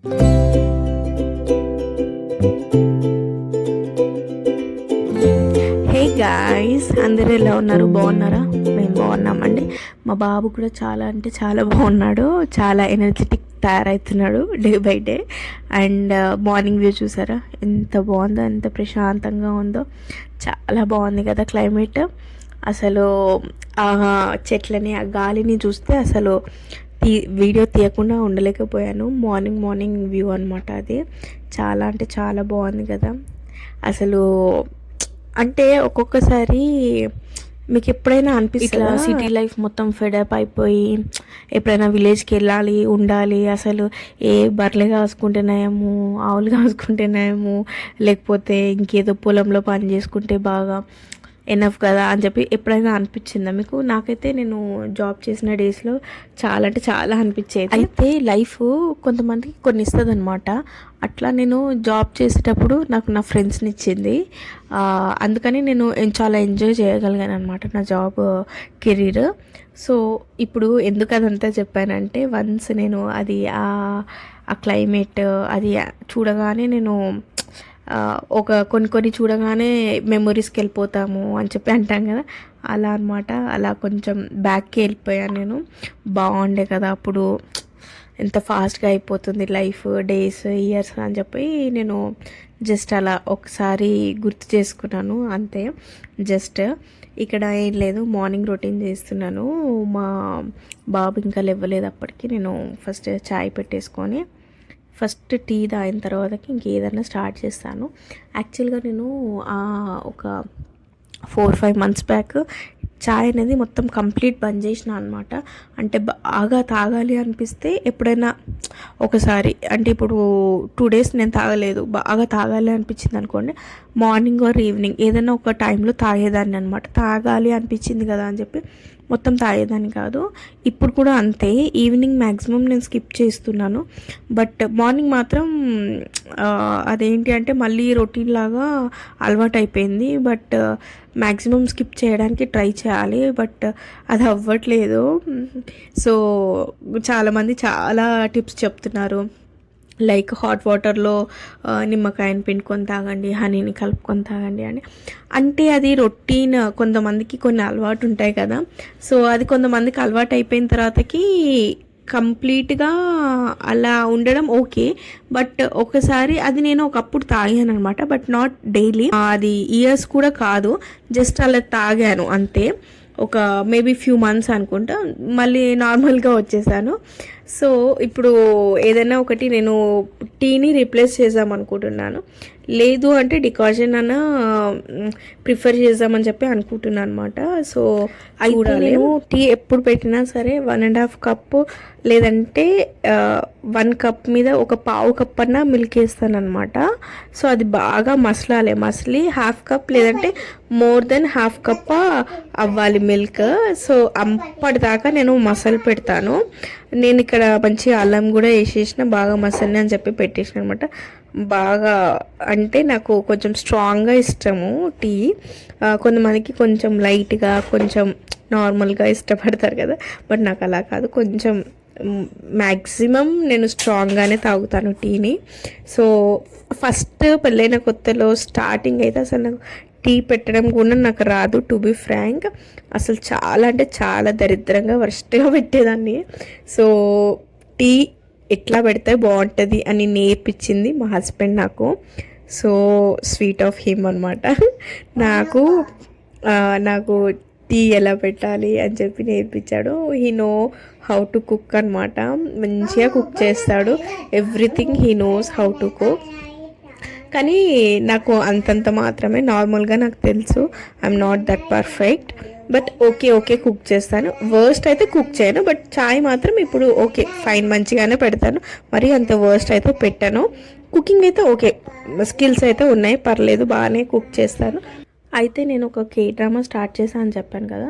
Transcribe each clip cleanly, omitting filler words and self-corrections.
Hey guys, అందరూ ఎలా ఉన్నారు? బాగున్నారా? మేము బాగున్నామండి. మా బాబు కూడా చాలా అంటే చాలా బాగున్నాడు. చాలా ఎనర్జెటిక్ తయారవుతున్నాడు day by day. And morning view చూసారా ఎంత బాగుందో, ఎంత ప్రశాంతంగా ఉందో. చాలా బాగుంది కదా క్లైమేట్. అసలు ఆ చెట్లని, ఆ గాలిని చూస్తే అసలు వీడియో తీయకుండా ఉండలేకపోయాను. మార్నింగ్ వ్యూ అనమాట అది. చాలా అంటే చాలా బాగుంది కదా అసలు. అంటే ఒక్కొక్కసారి మీకు ఎప్పుడైనా అనిపిస్తుందా సిటీ లైఫ్ మొత్తం ఫెడప్ అయిపోయి ఎప్పుడైనా విలేజ్కి వెళ్ళాలి, ఉండాలి, అసలు ఏ బర్రెలు కాసుకుంటేనేమో, ఆవులు కాసుకుంటేనేమో, లేకపోతే ఇంకేదో పొలంలో పని చేసుకుంటే బాగా ఎనఫ్ కదా అని చెప్పి ఎప్పుడైనా అనిపించిందా మీకు? నాకైతే నేను జాబ్ చేసిన డేస్లో చాలా అంటే చాలా అనిపించేది. అయితే లైఫ్ కొంతమందికి కొన్ని ఇస్తుంది అనమాట. అట్లా నేను జాబ్ చేసేటప్పుడు నాకు నా ఫ్రెండ్స్ని ఇచ్చింది. అందుకని నేను చాలా ఎంజాయ్ చేయగలిగాను అనమాట నా జాబ్ కెరీర్. సో ఇప్పుడు ఎందుకు అదంతా చెప్పానంటే, వన్స్ నేను అది ఆ క్లైమేట్ అది చూడగానే నేను ఒక కొన్ని చూడగానే మెమొరీస్కి వెళ్ళిపోతాము అని చెప్పి అంటాం కదా, అలా అనమాట. అలా కొంచెం బ్యాక్కి వెళ్ళిపోయాను నేను. బాగుండే కదా అప్పుడు, ఎంత ఫాస్ట్గా అయిపోతుంది లైఫ్, డేస్, ఇయర్స్ అని చెప్పి నేను జస్ట్ అలా ఒకసారి గుర్తు చేసుకున్నాను అంతే. జస్ట్ ఇక్కడ ఏం లేదు, మార్నింగ్ రొటీన్ చేస్తున్నాను. మా బాబు ఇంకా లేవలేదు అప్పటికి. నేను ఫస్ట్ చాయ్ పెట్టేసుకొని ఫస్ట్ టీ తాగిన తర్వాతకి ఇంకేదన్నా స్టార్ట్ చేస్తాను. యాక్చువల్గా నేను ఒక 4-5 months బ్యాక్ చాయ్ అనేది మొత్తం కంప్లీట్ బంద్ చేసిన అనమాట. అంటే బాగా తాగాలి అనిపిస్తే ఎప్పుడైనా ఒకసారి, అంటే ఇప్పుడు 2 days నేను తాగలేదు, బాగా తాగాలి అనిపించింది అనుకోండి, మార్నింగ్ ఆర్ ఈవినింగ్ ఏదైనా ఒక టైంలో తాగేదాన్ని అనమాట. తాగాలి అనిపించింది కదా అని చెప్పి మొత్తం తాగేదాన్ని కాదు. ఇప్పుడు కూడా అంతే, ఈవినింగ్ మ్యాక్సిమం నేను స్కిప్ చేస్తున్నాను. బట్ మార్నింగ్ మాత్రం అదేంటి అంటే మళ్ళీ రొటీన్ లాగా అలవాటు అయిపోయింది. బట్ మ్యాక్సిమం స్కిప్ చేయడానికి ట్రై చేయాలి, బట్ అది అవ్వట్లేదు. సో చాలామంది చాలా టిప్స్ చెప్తున్నారు, లైక్ హాట్ వాటర్లో నిమ్మకాయని పిండుకొని తాగండి, హనీని కలుపుకొని తాగండి అని. అంటే అది రొటీన్, కొంతమందికి కొన్ని అలవాటు ఉంటాయి కదా. సో అది కొంతమందికి అలవాటు అయిపోయిన తర్వాతకి కంప్లీట్గా అలా ఉండడం ఓకే. బట్ ఒకసారి అది నేను ఒకప్పుడు తాగాను అనమాట, బట్ నాట్ డైలీ. అది ఇయర్స్ కూడా కాదు, జస్ట్ అలా తాగాను అంతే. ఒక మేబీ ఫ్యూ మంత్స్ అనుకుంటా, మళ్ళీ నార్మల్గా వచ్చేసాను. సో ఇప్పుడు ఏదైనా ఒకటి నేను టీని రీప్లేస్ చేద్దామనుకుంటున్నాను, లేదు అంటే డికాషన్ అన్న ప్రిఫర్ చేద్దామని చెప్పి అనుకుంటున్నాను అనమాట. సో అయితే నేను టీ ఎప్పుడు పెట్టినా సరే 1.5 cup లేదంటే 1 cup మీద ఒక పావు కప్ అన్న మిల్క్ వేస్తాను అనమాట. సో అది బాగా మసలి 1/2 cup లేదంటే మోర్ దెన్ 1/2 cup అవ్వాలి మిల్క్. సో అప్పటిదాకా నేను మసలు పెడతాను. నేను ఇక్కడ మంచి అల్లం కూడా వేసేసిన, బాగా మసాలా అని చెప్పి పెట్టేసిన అనమాట. బాగా అంటే నాకు కొంచెం స్ట్రాంగ్గా ఇష్టము టీ. కొంతమందికి కొంచెం లైట్గా, కొంచెం నార్మల్గా ఇష్టపడతారు కదా, బట్ నాకు అలా కాదు. కొంచెం మ్యాక్సిమం నేను స్ట్రాంగ్గానే తాగుతాను టీని. సో ఫస్ట్ పెళ్ళైన కొత్తలో స్టార్టింగ్ అయితే అసలు నాకు టీ పెట్టడం కూడా నాకు రాదు, టు బి ఫ్రాంక్. అసలు చాలా అంటే చాలా దరిద్రంగా వర్స్ట్గా పెట్టేదాన్ని. సో టీ ఎట్లా పెడితే బాగుంటుంది అని నేర్పించింది మా హస్బెండ్ నాకు. సో స్వీట్ ఆఫ్ హిమ్ అనమాట. నాకు టీ ఎలా పెట్టాలి అని చెప్పి నేర్పించాడు. He know how to cook అనమాట. మంచిగా కుక్ చేస్తాడు, everything he knows how to cook. కానీ నాకు అంతంత మాత్రమే, నార్మల్గా నాకు తెలుసు. I'm not that perfect, but okay cook చేస్తాను. వర్స్ట్ అయితే కుక్ చేయను, బట్ చాయ్ మాత్రం ఇప్పుడు ఓకే ఫైన్ మంచిగానే పెడతాను. మరి అంత వర్స్ట్ అయితే పెట్టాను. కుకింగ్ అయితే ఓకే, స్కిల్స్ అయితే ఉన్నాయి, పర్లేదు, బాగానే కుక్ చేస్తాను. అయితే నేను ఒక డ్రామా స్టార్ట్ చేశాను అని చెప్పాను కదా,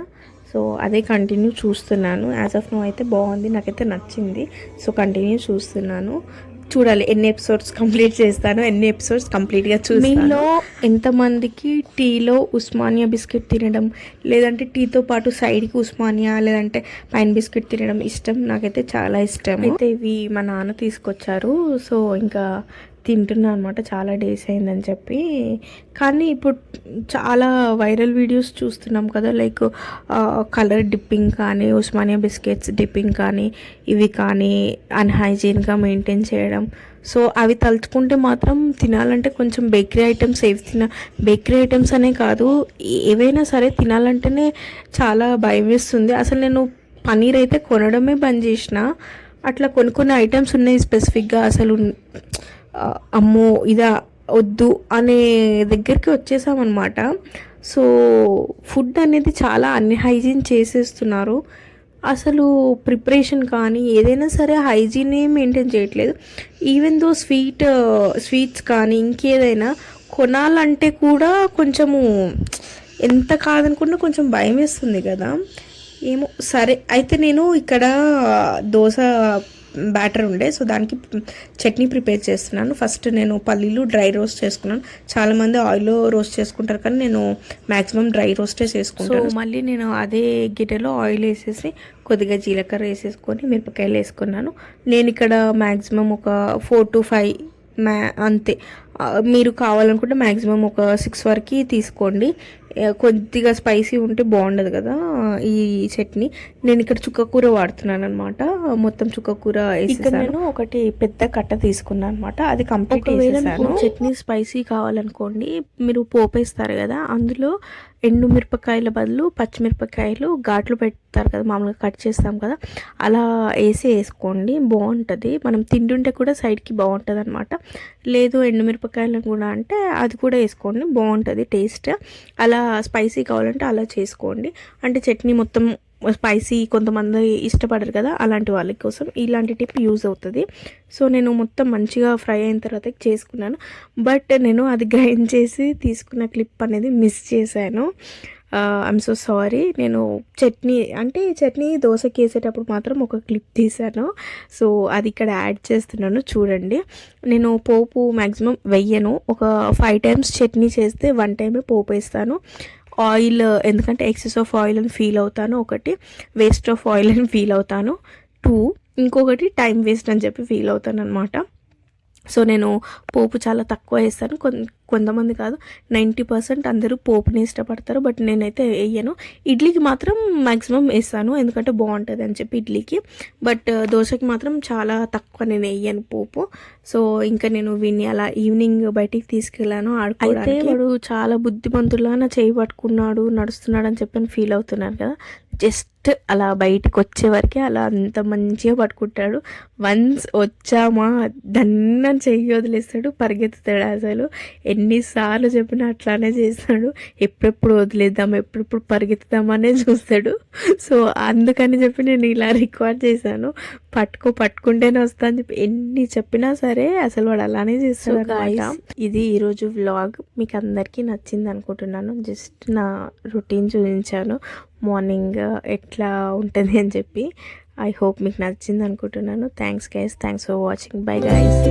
సో అదే కంటిన్యూ చూస్తున్నాను. యాజ్ ఆఫ్ నో అయితే బాగుంది, నాకైతే నచ్చింది. సో కంటిన్యూ చూస్తున్నాను. చూడాలి ఎన్ని ఎపిసోడ్స్ కంప్లీట్ చేస్తాను, ఎన్ని ఎపిసోడ్స్ కంప్లీట్గా చూస్తాను. మీలో ఎంతమందికి టీలో ఉస్మానియా బిస్కెట్ తినడం, లేదంటే టీతో పాటు సైడ్కి ఉస్మానియా లేదంటే పైన బిస్కెట్ తినడం ఇష్టం? నాకైతే చాలా ఇష్టం. అయితే ఇవి మా నాన్న తీసుకొచ్చారు, సో ఇంకా తింటున్నా అనమాట. చాలా డేస్ అయిందని చెప్పి. కానీ ఇప్పుడు చాలా వైరల్ వీడియోస్ చూస్తున్నాం కదా, లైక్ కలర్ డిప్పింగ్ కానీ, ఉస్మానియా బిస్కెట్స్ డిప్పింగ్ కానీ, ఇవి కానీ అన్హైజీన్గా మెయింటైన్ చేయడం. సో అవి తలుచుకుంటే మాత్రం తినాలంటే కొంచెం బేకరీ ఐటమ్స్ బేకరీ ఐటమ్స్ అనే కాదు, ఏవైనా సరే తినాలంటేనే చాలా భయం వేస్తుంది. అసలు నేను పన్నీర్ అయితే కొనడమే బంద్ చేసిన. అట్లా కొన్ని ఐటమ్స్ ఉన్నాయి స్పెసిఫిక్గా, అసలు అమ్మో ఇదా వద్దు అనే దగ్గరికి వచ్చేసామన్నమాట. సో ఫుడ్ అనేది చాలా అన్హైజీన్ చేసేస్తున్నారు. అసలు ప్రిపరేషన్ కానీ ఏదైనా సరే హైజీనే మెయింటైన్ చేయట్లేదు. ఈవెన్ దో స్వీట్స్ కానీ ఇంకేదైనా కొనాలంటే కూడా కొంచెము ఎంత కాదనుకున్నా కొంచెం భయం వేస్తుంది కదా. ఏమో సరే. అయితే నేను ఇక్కడ దోశ బ్యాటర్ ఉండే, సో దానికి చట్నీ ప్రిపేర్ చేస్తున్నాను. ఫస్ట్ నేను పల్లీలు డ్రై రోస్ట్ చేసుకున్నాను. చాలామంది ఆయిల్లో రోస్ట్ చేసుకుంటారు, కానీ నేను మ్యాక్సిమం డ్రై రోస్టే చేసుకుంటాను. సో మళ్ళీ నేను అదే గిన్నెలో ఆయిల్ వేసేసి కొద్దిగా జీలకర్ర వేసేసుకొని మిరపకాయలు వేసుకున్నాను. నేను ఇక్కడ మ్యాక్సిమం ఒక 4 to 5 అంతే. మీరు కావాలనుకుంటే మ్యాక్సిమం ఒక 6 వరకు తీసుకోండి. కొద్దిగా స్పైసీ ఉంటే బాగుండదు కదా ఈ చట్నీ. నేను ఇక్కడ చుక్కకూర వాడుతున్నాను అనమాట. మొత్తం చుక్కకూర వేసేసాను. నేను ఒకటి పెద్ద కట్ట తీసుకున్నాను అనమాట, అది కంప్లీట్ వేసేసాను. చట్నీ స్పైసీ కావాలనుకోండి, మీరు పోపేస్తారు కదా, అందులో ఎండు మిరపకాయల బదులు పచ్చిమిరపకాయలు ఘాట్లు పెడతారు కదా, మామూలుగా కట్ చేస్తాం కదా, అలా వేసుకోండి, బాగుంటుంది. మనం తింటుంటే కూడా సైడ్కి బాగుంటుంది అనమాట. లేదు ఎండుమిరపకాయలను కూడా అంటే అది కూడా వేసుకోండి, బాగుంటుంది టేస్ట్. అలా స్పైసీ కావాలంటే అలా చేసుకోండి. అంటే చట్నీ మొత్తం స్పైసీ కొంతమంది ఇష్టపడరు కదా, అలాంటి వాళ్ళ కోసం ఇలాంటి టిప్ యూజ్ అవుతుంది. సో నేను మొత్తం మంచిగా ఫ్రై అయిన తర్వాత చేసుకున్నాను. బట్ నేను అది గ్రైండ్ చేసి తీసుకున్న క్లిప్ అనేది మిస్ చేశాను. I'm so sorry. నేను చట్నీ దోశకి వేసేటప్పుడు మాత్రం ఒక క్లిప్ తీసాను. సో అది ఇక్కడ యాడ్ చేస్తున్నాను చూడండి. నేను పోపు మ్యాక్సిమం వెయ్యను. ఒక 5 times చట్నీ చేస్తే 1 time పోపు వేస్తాను. ఆయిల్ ఎందుకంటే ఎక్సెస్ ఆఫ్ ఆయిల్ అని ఫీల్ అవుతాను, ఒకటి వేస్ట్ ఆఫ్ ఆయిల్ అని ఫీల్ అవుతాను, 2 ఇంకొకటి టైం వేస్ట్ అని చెప్పి ఫీల్ అవుతాను అనమాట. సో నేను పోపు చాలా తక్కువ వేస్తాను. కొంతమంది కాదు 90% అందరూ పోపుని ఇష్టపడతారు, బట్ నేనైతే వేయను. ఇడ్లీకి మాత్రం మ్యాక్సిమం వేస్తాను, ఎందుకంటే బాగుంటుంది అని చెప్పి ఇడ్లీకి. బట్ దోశకి మాత్రం చాలా తక్కువ నేను వేయను పోపు. సో ఇంకా నేను వీడిని అలా ఈవినింగ్ బయటికి తీసుకెళ్ళాను ఆడుకోవడానికి. అయితే వాడు చాలా బుద్ధిమంతులా నా చేయి పట్టుకున్నాడు, నడుస్తున్నాడు అని చెప్పి ఫీల్ అవుతున్నాను కదా. జస్ట్ అలా బయటకు వచ్చే వరకే అలా అంత మంచిగా పట్టుకుంటాడు. వన్స్ వచ్చామా దన్న చెయ్యి వదిలేస్తాడు, పరిగెత్తుతాడు. అసలు ఎన్నిసార్లు చెప్పినా అట్లానే చేస్తాడు. ఎప్పుడెప్పుడు వదిలేద్దాం, ఎప్పుడెప్పుడు పరిగెత్తుదామనే చూస్తాడు. సో అందుకని చెప్పి నేను ఇలా రికార్డ్ చేశాను, పట్టుకుంటేనే వస్తా అని చెప్పి ఎన్ని చెప్పినా సరే అసలు వాడు అలానే చేస్తాడు అనమాట. ఇది ఈరోజు వ్లాగ్ మీకు అందరికీ నచ్చింది అనుకుంటున్నాను. జస్ట్ నా రొటీన్ చూపించాను, మార్నింగ్ ఎట్లా ఉంటుంది అని చెప్పి. ఐ హోప్ మీకు నచ్చింది అనుకుంటున్నాను. Thanks guys, thanks for watching. Bye guys.